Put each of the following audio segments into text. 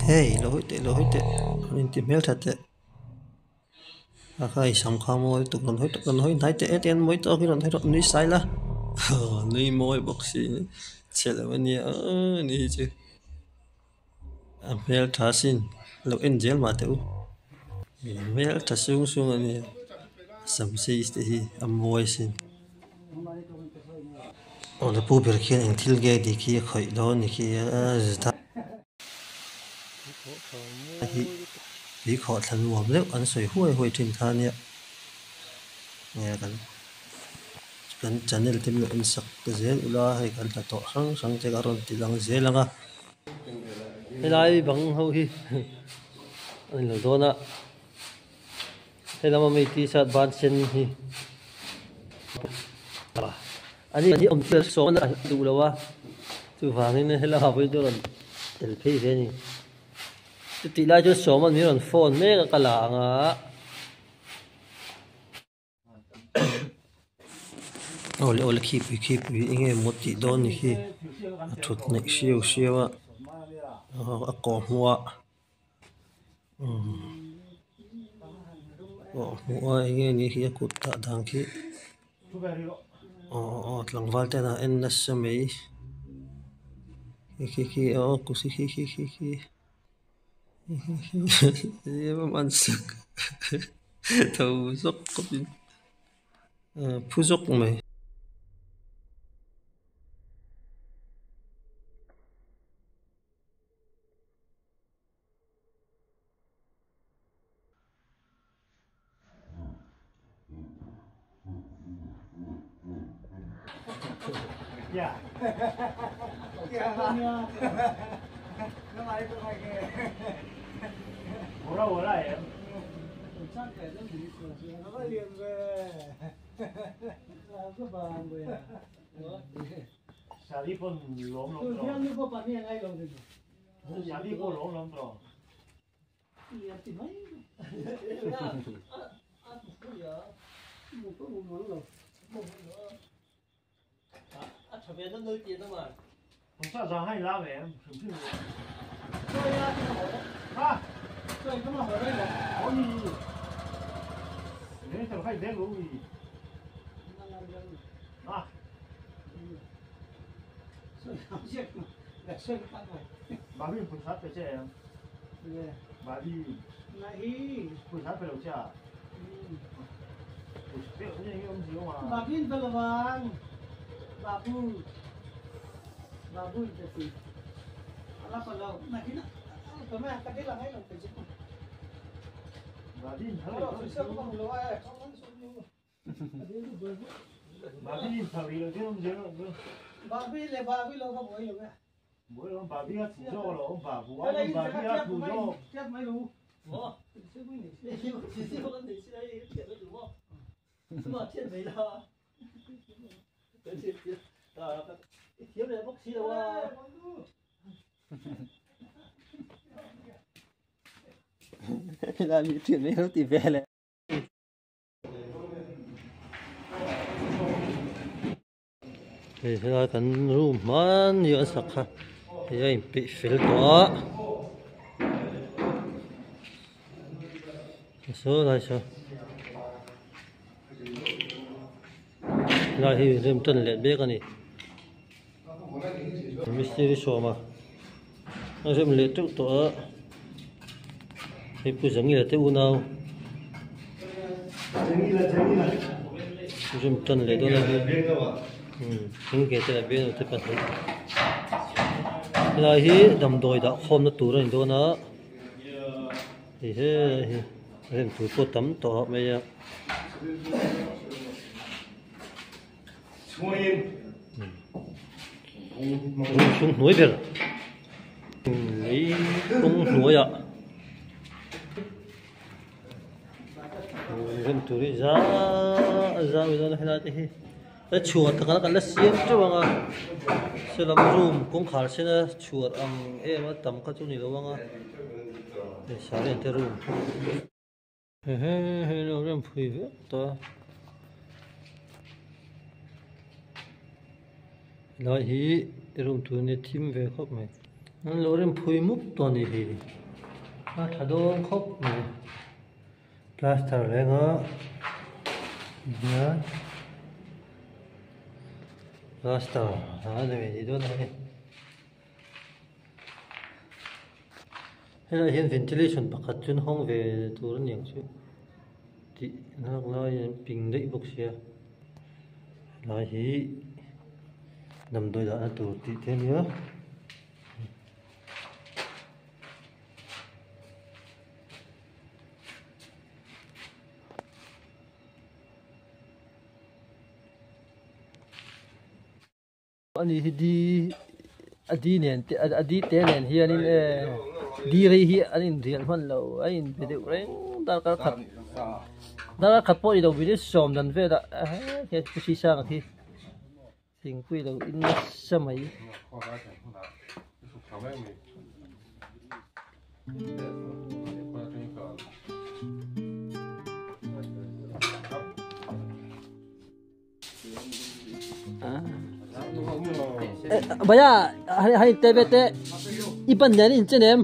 Hey, lohite, in the melted. Akai sam khamoi tukon hoi nai te etian moi to ki ron thai ron ni sai la. Ni moi boxi chela mani ni chứ. Mel thasin lo en gel ma te u. Mel thasung sung ani sam si ste hi amoi sin. On the pu ber khian in thil ge di ki khoi lo ni ki ta hi kho than wam le an soi huai thin tha nia. Nghe kan channel tim lo in sak te zel ula hai kan ta to sang te garon ti lang zelanga helai bang ho hi an lo dona helama me ti sat ban sen hi ani om te so na du lawa tu wangin hela ha bai doron tel phei ve ni ti lai jo so man ni ron phone me ka kala anga ole keep inge moti don ni hi thut nek shiwa a ko hua hua inge ni hi kut ta dang ki tlang wal te na en na samei ki kusi ki ye man sak thau zok ko bin phuzok mai dạ dạ nó lại cái này bố đâu em chắc cái nó bị sửa nó liền về làm cái bàn về xả đi con lốm lốm rồi như có bạn này ngay rồi xả đi con lốm lốm rồi thì mấy Thằng bé nó nơi tiền đâu mà. Không sao sao hay la về em. Chơi à, ha. Chơi cái mà ở đây là có gì? Nếu thằng hay đen luôn gì? À. Chơi không biết mà. Để chơi cái này. Bà đi phụ sát phải chơi em. Bà đi. Này. Phụ sát phải đâu chơi à? Biết như ông gì mà. Bà đi phải là vàng. Babu itu sih. Alah kalau nak ini, kami akan dia langai nak kerja. Babi, kalau susah kau mahu lawai, kau mana suruh. Ada itu babu. Babi thari lo dia orang jangan. Babi lo kau boleh lo. Boleh orang babi kan tujuh lo, babu. Orang babi kan tujuh. Tiap mai lo. Oh, sih ni. Sih orang ni sih lagi tiap lo tu. Semua tiap mai lah. Thiếu này bốc xí đâu à? Làm gì chuyện mấy lúc tìm về này? Thì thế là cần room man nhiều sắc ha, thì anh bị phèn quá. Số này sao? Là thì làm chân lẹn biết cái này. Mystery show mà nó sẽ lấy trước tổ cái phụ giống như là thế u nào dùng chân lấy đó là những cái thế là bên nó thế phải là hi đầm đồi đã hôm nó tủ rồi đó nó thì thế em tủ cô tắm tổ bây giờ xuống núi về lấy cũng núi ạ em tụi đi ra bây giờ hay là thế cái chuột thằng nó xiêm chứ bằng à sẽ làm zoom cũng khá sẽ là chuột em tầm các chỗ này đâu bằng à để sáng lên tới room he nó làm phơi vậy ta lại hi room tu này team về khóc mày Lorem phui múc tuần thì thà đô khóc này plaster lên ngó nhớ plaster hả này gì đó này hay là hiện ventilation bạc chân hông về tour nhiều chứ thì nó nói pin đấy bốc xe nói hi nằm đôi đã tour thì thế nhớ anh đi adi nen adi te nen hi anin di rei hi anin rian hon lo ain video reng dar khat po i do video som dan ve da ke chi sang thi thing pui lo in samai Baya hai tebete ipan nyan in chenem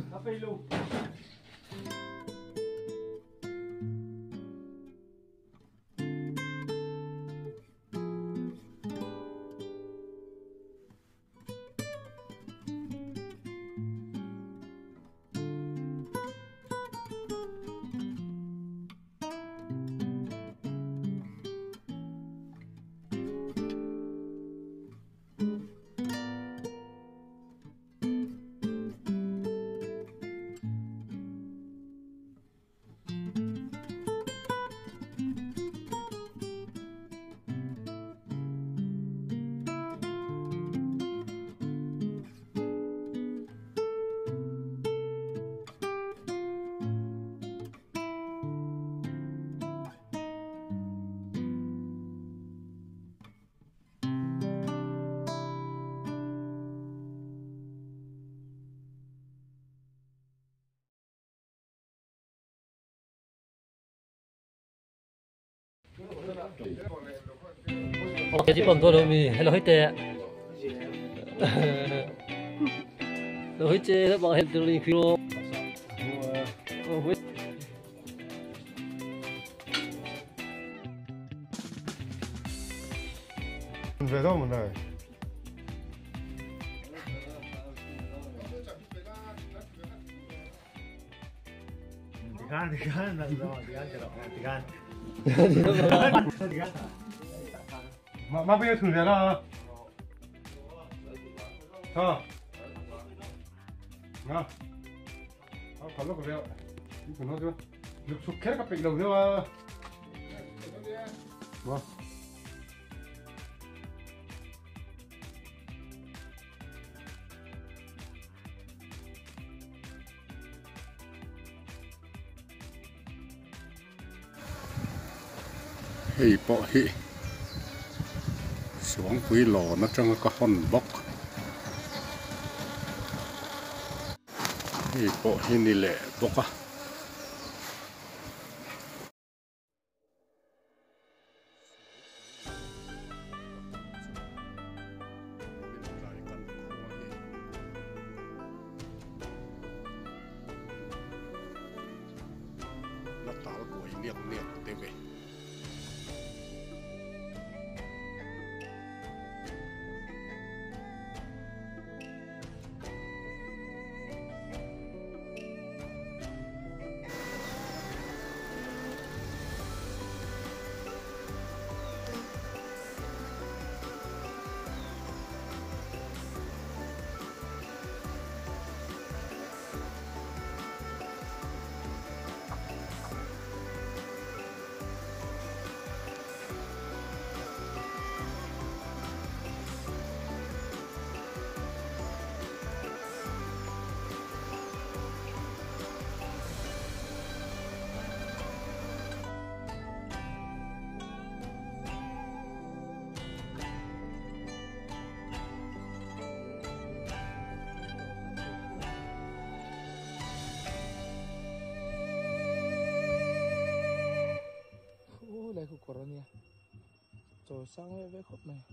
cái gì còn tôi đâu mi hello hết tệ rồi hết tệ bọn hết từ đi kilo về đâu mà này Tigan là rồi, tigan cho nó, tigan. mà bây giờ thử thế nào thôi nào còn lúc rồi thử nó chưa được sụp hết các bệnh đầu chưa vâng hey bỏ hi xuống quý lò nó trong cái hòn bốc hey bỏ hi ni lệ bốc à nó tạo buổi niệm niệm tê về Đây của Corona. Rồi sang với khúc này.